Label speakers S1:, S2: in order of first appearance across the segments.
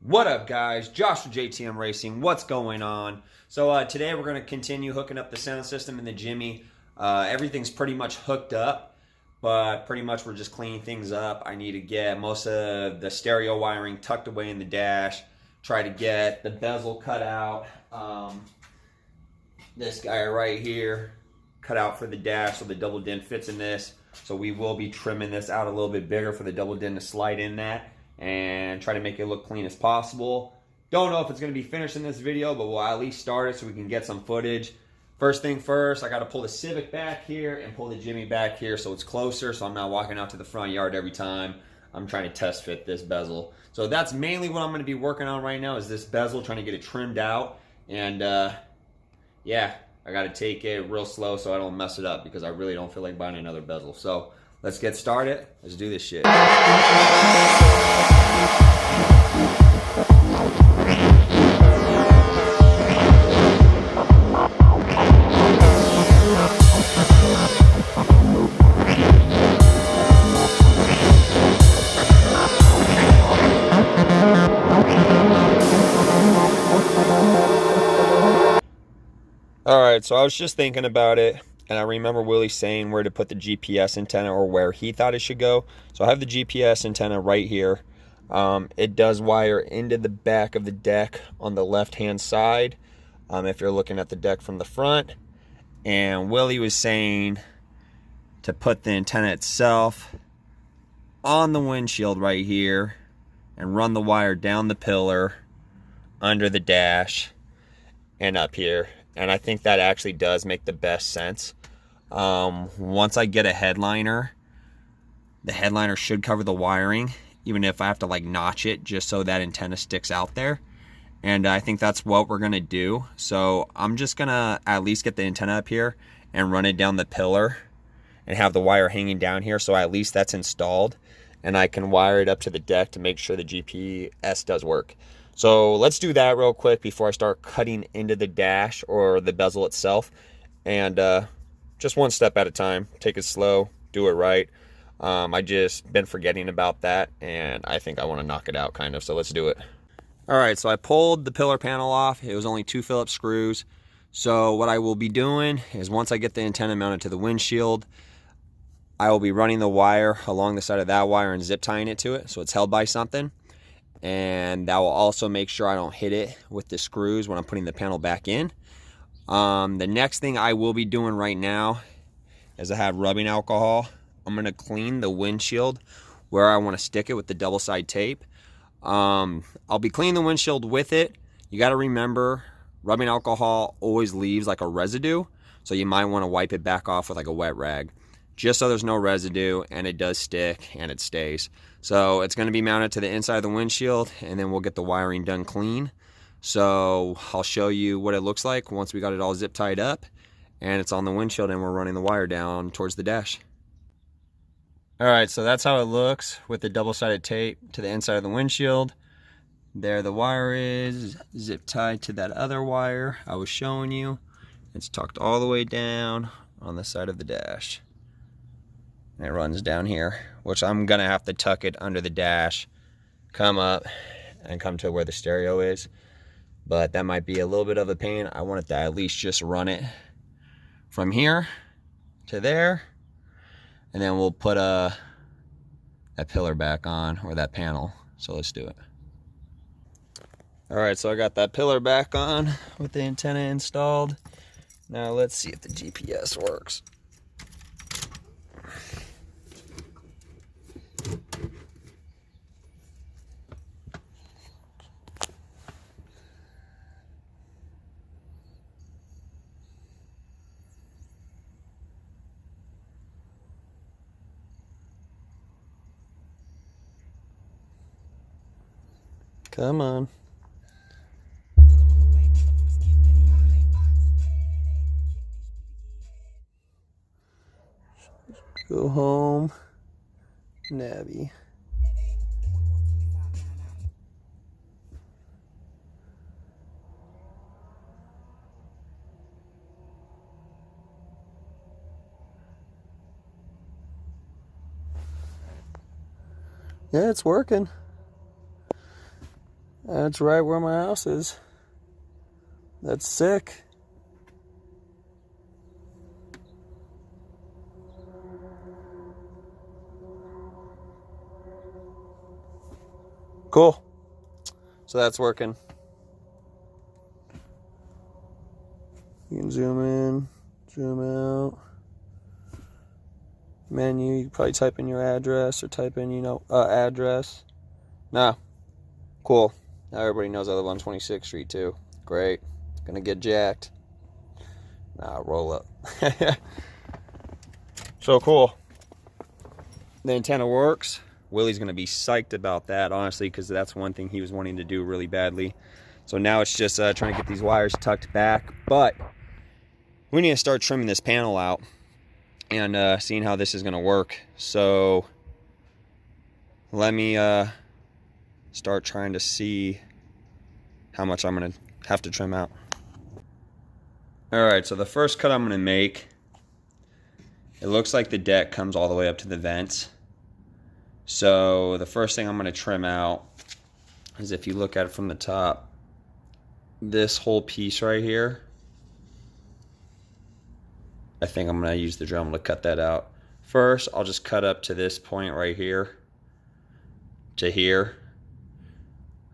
S1: What up, guys? Josh from JTM Racing. What's going on? So today we're going to continue hooking up the sound system in the Jimmy. Everything's pretty much hooked up, but pretty much we're just cleaning things up. I need to get most of the stereo wiring tucked away in the dash. Try to get the bezel cut out. This guy right here cut out for the dash so the double din fits in this. So we will be trimming this out a little bit bigger for the double din to slide in that and try to make it look clean as possible. Don't know if it's going to be finished in this video, but we'll at least start it so we can get some footage. First thing first, I got to pull the Civic back here and pull the Jimmy back here so it's closer, so I'm not walking out to the front yard every time I'm trying to test fit this bezel. So that's mainly what I'm going to be working on right now, is this bezel, trying to get it trimmed out. And yeah, I got to take it real slow so I don't mess it up, because I really don't feel like buying another bezel. So let's get started. Let's do this shit. Alright, so I was just thinking about it, and I remember Willie saying where to put the GPS antenna, or where he thought it should go. So I have the GPS antenna right here. It does wire into the back of the deck on the left-hand side, if you're looking at the deck from the front. And Willie was saying to put the antenna itself on the windshield right here and run the wire down the pillar, under the dash, and up here. And I think that actually does make the best sense. Once I get a headliner, the headliner should cover the wiring, even if I have to like notch it just so that antenna sticks out there. And I think that's what we're gonna do. So I'm just gonna at least get the antenna up here and run it down the pillar and have the wire hanging down here, so at least that's installed, and I can wire it up to the deck to make sure the GPS does work. So let's do that real quick before I start cutting into the dash or the bezel itself. And just one step at a time. Take it slow, do it right. I just been forgetting about that, and I think I want to knock it out kind of, so let's do it. Alright, so I pulled the pillar panel off. It was only 2 Phillips screws. So what I will be doing is, once I get the antenna mounted to the windshield, I will be running the wire along the side of that wire and zip tying it to it so it's held by something. And that will also make sure I don't hit it with the screws when I'm putting the panel back in. The next thing I will be doing right now is I have rubbing alcohol. I'm going to clean the windshield where I want to stick it with the double side tape. I'll be cleaning the windshield with it. You got to remember, rubbing alcohol always leaves like a residue, so you might want to wipe it back off with like a wet rag, just so there's no residue and it does stick and it stays. So it's going to be mounted to the inside of the windshield, and then we'll get the wiring done clean. So I'll show you what it looks like once we got it all zip tied up and it's on the windshield and we're running the wire down towards the dash. Alright, so that's how it looks with the double-sided tape to the inside of the windshield. There the wire is, zip tied to that other wire I was showing you. It's tucked all the way down on the side of the dash. And it runs down here, which I'm gonna have to tuck it under the dash, come up and come to where the stereo is, but that might be a little bit of a pain. I want it to at least just run it from here to there, and then we'll put that pillar back on, or that panel. So let's do it. All right, so I got that pillar back on with the antenna installed. Now let's see if the GPS works. Come on. Go home. Nabby. Yeah, it's working. That's right where my house is. That's sick. Cool. So that's working. You can zoom in, zoom out. Menu, you can probably type in your address or type in, address. Nah, cool. Now everybody knows I live on 26th Street too. Great. Gonna get jacked. Nah, roll up. So cool. The antenna works. Willie's gonna be psyched about that, honestly, because that's one thing he was wanting to do really badly. So now it's just trying to get these wires tucked back, but we need to start trimming this panel out and seeing how this is gonna work. So let me start trying to see how much I'm gonna have to trim out. All right, so the first cut I'm gonna make, it looks like the deck comes all the way up to the vents. So the first thing I'm gonna trim out is, if you look at it from the top, this whole piece right here. I think I'm gonna use the Dremel to cut that out. First, I'll just cut up to this point right here to here.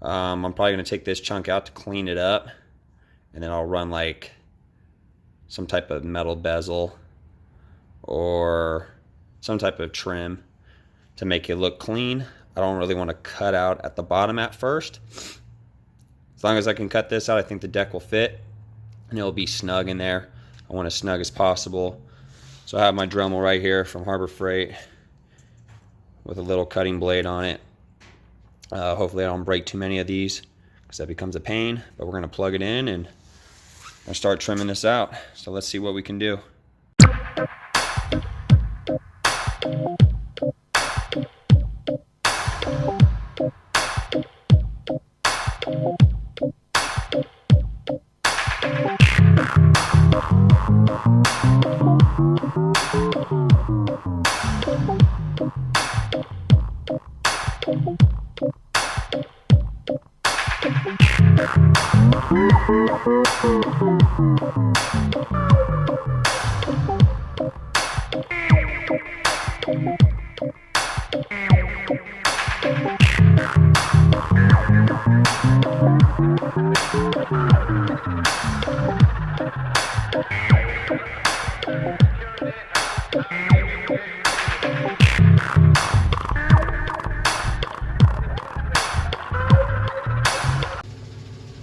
S1: I'm probably gonna take this chunk out to clean it up, and then I'll run like some type of metal bezel or some type of trim to make it look clean. I don't really want to cut out at the bottom at first. As long as I can cut this out, I think the deck will fit and it'll be snug in there. I want as snug as possible. So I have my Dremel right here from Harbor Freight with a little cutting blade on it. Hopefully I don't break too many of these, because that becomes a pain, but we're gonna plug it in and start trimming this out. So let's see what we can do.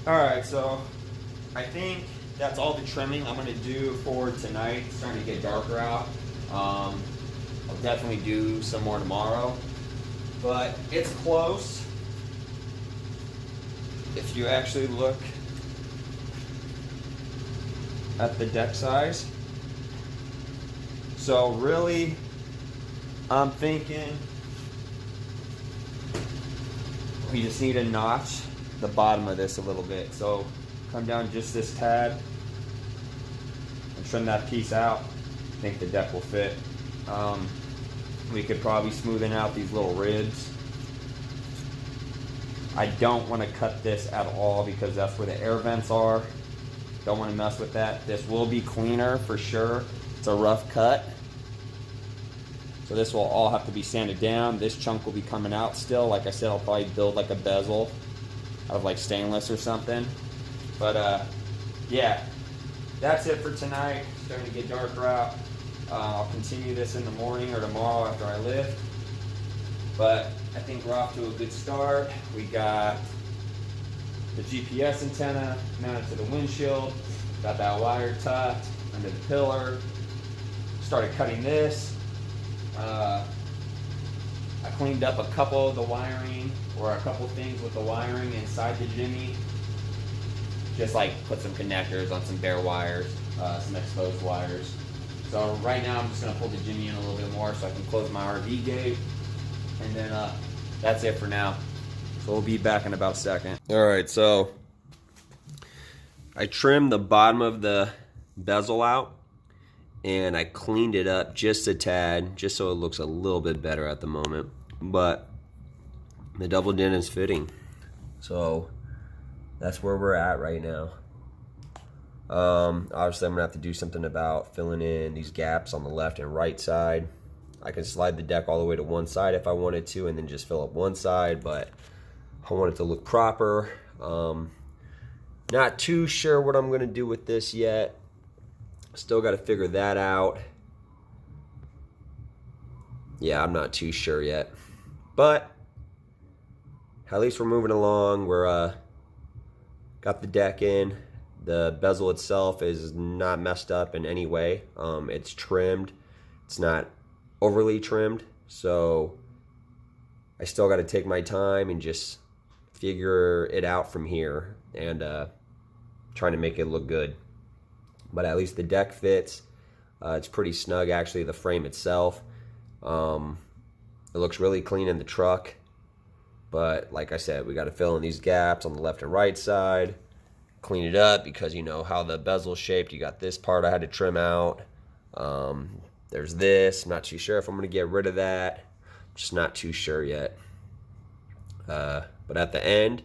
S1: Alright, so I think that's all the trimming I'm going to do for tonight. It's starting to get darker out. I'll definitely do some more tomorrow, but it's close. If you actually look at the deck size. So really, I'm thinking we just need to notch the bottom of this a little bit. So come down just this tad and trim that piece out. I think the deck will fit. We could probably smoothen out these little ribs. I don't want to cut this at all because that's where the air vents are. Don't want to mess with that. This will be cleaner for sure. It's a rough cut. So this will all have to be sanded down. This chunk will be coming out still. Like I said, I'll probably build like a bezel out of like stainless or something. But yeah, that's it for tonight. It's starting to get darker out. I'll continue this in the morning or tomorrow after I lift. But I think we're off to a good start. We got the GPS antenna mounted to the windshield. Got that wire tucked under the pillar. Started cutting this. I cleaned up a couple of the wiring, or a couple things with the wiring inside the Jimmy. Just like put some connectors on some bare wires, some exposed wires. So right now I'm just gonna pull the Jimmy in a little bit more so I can close my RV gate. And then that's it for now. So we'll be back in about a second. All right, so I trimmed the bottom of the bezel out and I cleaned it up just a tad, just so it looks a little bit better at the moment. But the double din is fitting. So that's where we're at right now. Obviously, I'm gonna have to do something about filling in these gaps on the left and right side. I can slide the deck all the way to one side if I wanted to, and then just fill up one side, but I want it to look proper. Not too sure what I'm gonna do with this yet. Still got to figure that out. Yeah, I'm not too sure yet, but at least we're moving along. We're got the deck in. The bezel itself is not messed up in any way. It's trimmed. It's not overly trimmed, so I still got to take my time and just figure it out from here and trying to make it look good. But at least the deck fits. It's pretty snug, actually, the frame itself. It looks really clean in the truck. But like I said, we got to fill in these gaps on the left and right side. Clean it up because you know how the bezel's shaped. You got this part I had to trim out. There's this. I'm not too sure if I'm going to get rid of that. Just not too sure yet. But at the end,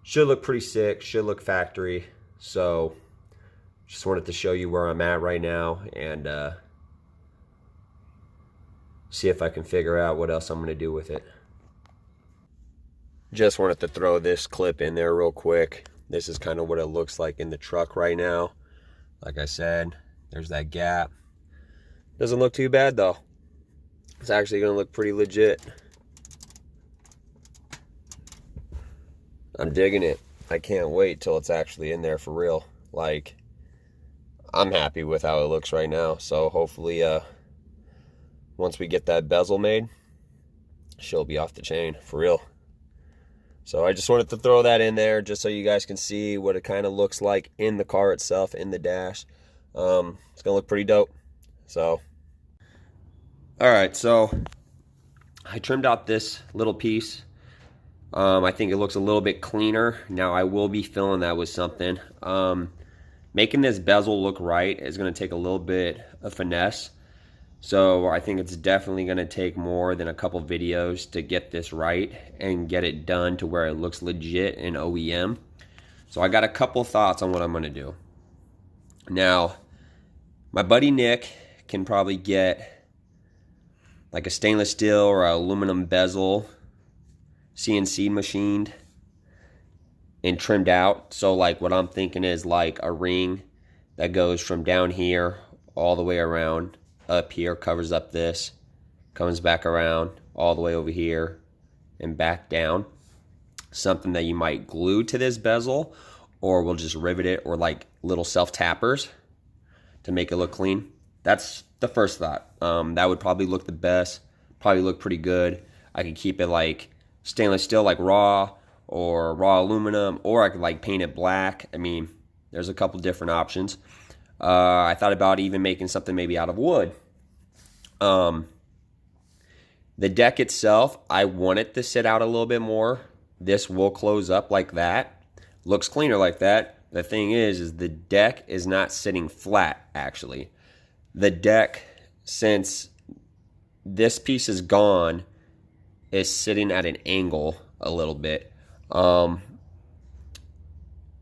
S1: should look pretty sick. Should look factory. So just wanted to show you where I'm at right now and see if I can figure out what else I'm going to do with it. Just wanted to throw this clip in there real quick. This is kind of what it looks like in the truck right now. Like I said, there's that gap. Doesn't look too bad though. It's actually going to look pretty legit. I'm digging it. I can't wait till it's actually in there for real. Like, I'm happy with how it looks right now. So hopefully once we get that bezel made, she'll be off the chain for real. So I just wanted to throw that in there just so you guys can see what it kind of looks like in the car itself, in the dash. It's going to look pretty dope. So, all right, so I trimmed out this little piece. I think it looks a little bit cleaner. Now I will be filling that with something. Making this bezel look right is going to take a little bit of finesse. So I think it's definitely going to take more than a couple videos to get this right and get it done to where it looks legit in OEM. So I got a couple thoughts on what I'm going to do. Now, my buddy Nick can probably get like a stainless steel or an aluminum bezel CNC machined and trimmed out. So like what I'm thinking is like a ring that goes from down here all the way around up here, covers up this, comes back around all the way over here and back down. Something that you might glue to this bezel, or we'll just rivet it, or like little self tappers to make it look clean. That's the first thought. That would probably look the best, probably look pretty good. I could keep it like stainless steel, like raw, or raw aluminum, or I could like paint it black. I mean, there's a couple different options. I thought about even making something maybe out of wood. The deck itself, I want it to sit out a little bit more. This will close up like that. Looks cleaner like that. The thing is the deck is not sitting flat, actually. The deck, since this piece is gone, is sitting at an angle a little bit.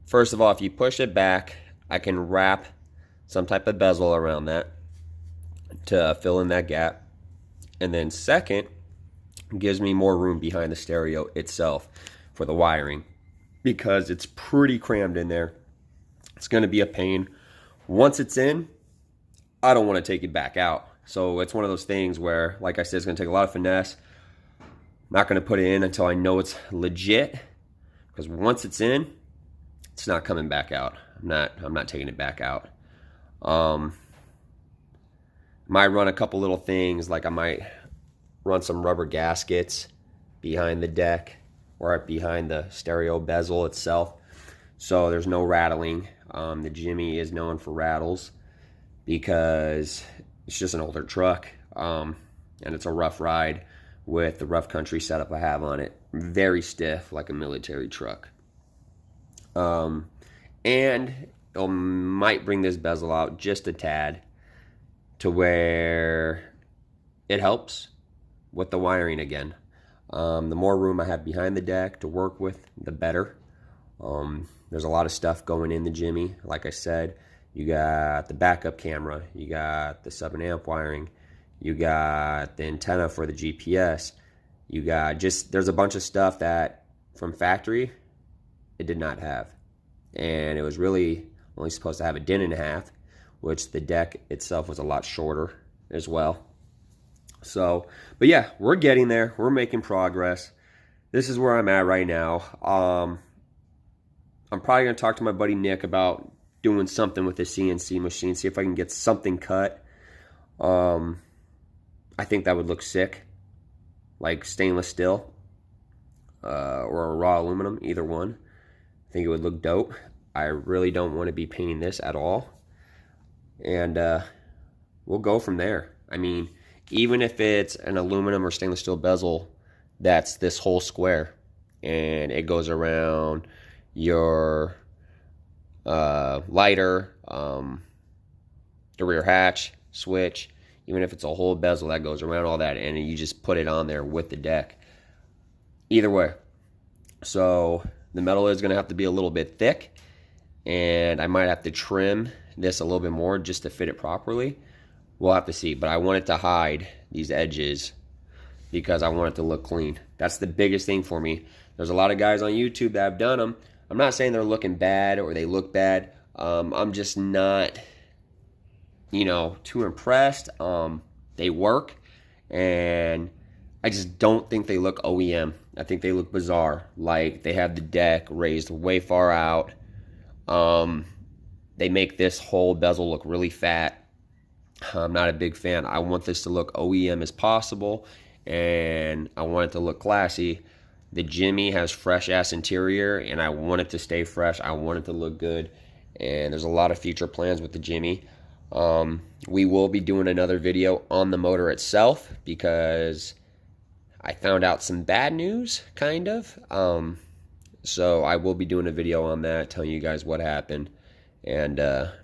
S1: First of all, if you push it back, I can wrap some type of bezel around that to fill in that gap. And then second, gives me more room behind the stereo itself for the wiring, because it's pretty crammed in there. It's going to be a pain. Once it's in, I don't want to take it back out. So it's one of those things where, like I said, it's going to take a lot of finesse. I'm not going to put it in until I know it's legit, because once it's in, it's not coming back out. I'm not taking it back out. Might run a couple little things, like I might run some rubber gaskets behind the deck or behind the stereo bezel itself, so there's no rattling. The Jimmy is known for rattles because it's just an older truck, and it's a rough ride with the rough country setup I have on it. Very stiff, like a military truck. And it might bring this bezel out just a tad to where it helps with the wiring again. The more room I have behind the deck to work with, the better.
S2: There's a lot of stuff going in the Jimmy. Like I said, you got the backup camera, you got the sub and amp wiring, you got the antenna for the GPS, you got there's a bunch of stuff that from factory it did not have. And it was really only supposed to have a din and a half, which the deck itself was a lot shorter as well. So, but yeah, we're getting there. We're making progress. This is where I'm at right now. I'm probably going to talk to my buddy Nick about doing something with the CNC machine, see if I can get something cut. I think that would look sick, like stainless steel or a raw aluminum, either one. I think it would look dope. I really don't want to be painting this at all. And we'll go from there. I mean, even if it's an aluminum or stainless steel bezel, that's this whole square. And it goes around your lighter, the rear hatch, switch, even if it's a whole bezel that goes around all that, and you just put it on there with the deck. Either way. So the metal is going to have to be a little bit thick, and I might have to trim this a little bit more just to fit it properly. We'll have to see, but I want it to hide these edges because I want it to look clean. That's the biggest thing for me. There's a lot of guys on YouTube that have done them. I'm not saying they're looking bad or they look bad. I'm just not, too impressed. They work, and I just don't think they look OEM. I think they look bizarre. Like they have the deck raised way far out. They make this whole bezel look really fat. I'm not a big fan. I want this to look OEM as possible, and I want it to look classy. The Jimmy has fresh ass interior, and I want it to stay fresh. I want it to look good, and there's a lot of future plans with the Jimmy. We will be doing another video on the motor itself because I found out some bad news, kind of. So I will be doing a video on that, telling you guys what happened, and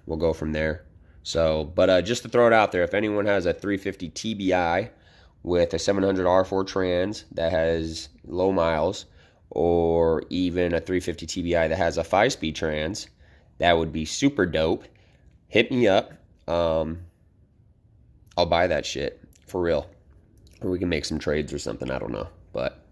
S2: we'll go from there. So, but just to throw it out there, if anyone has a 350 TBI with a 700 R4 trans that has low miles, or even a 350 TBI that has a 5-speed trans, that would be super dope. Hit me up. I'll buy that shit for real. Or we can make some trades or something. I don't know. But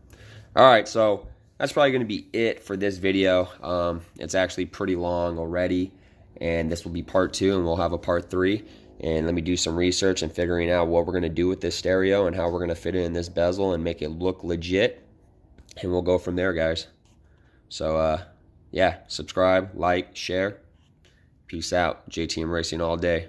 S2: all right, so that's probably going to be it for this video. It's actually pretty long already, and this will be part 2, and we'll have a part 3. And let me do some research and figuring out what we're going to do with this stereo and how we're going to fit it in this bezel and make it look legit. And we'll go from there, guys. So, yeah, subscribe, like, share. Peace out. JTM Racing all day.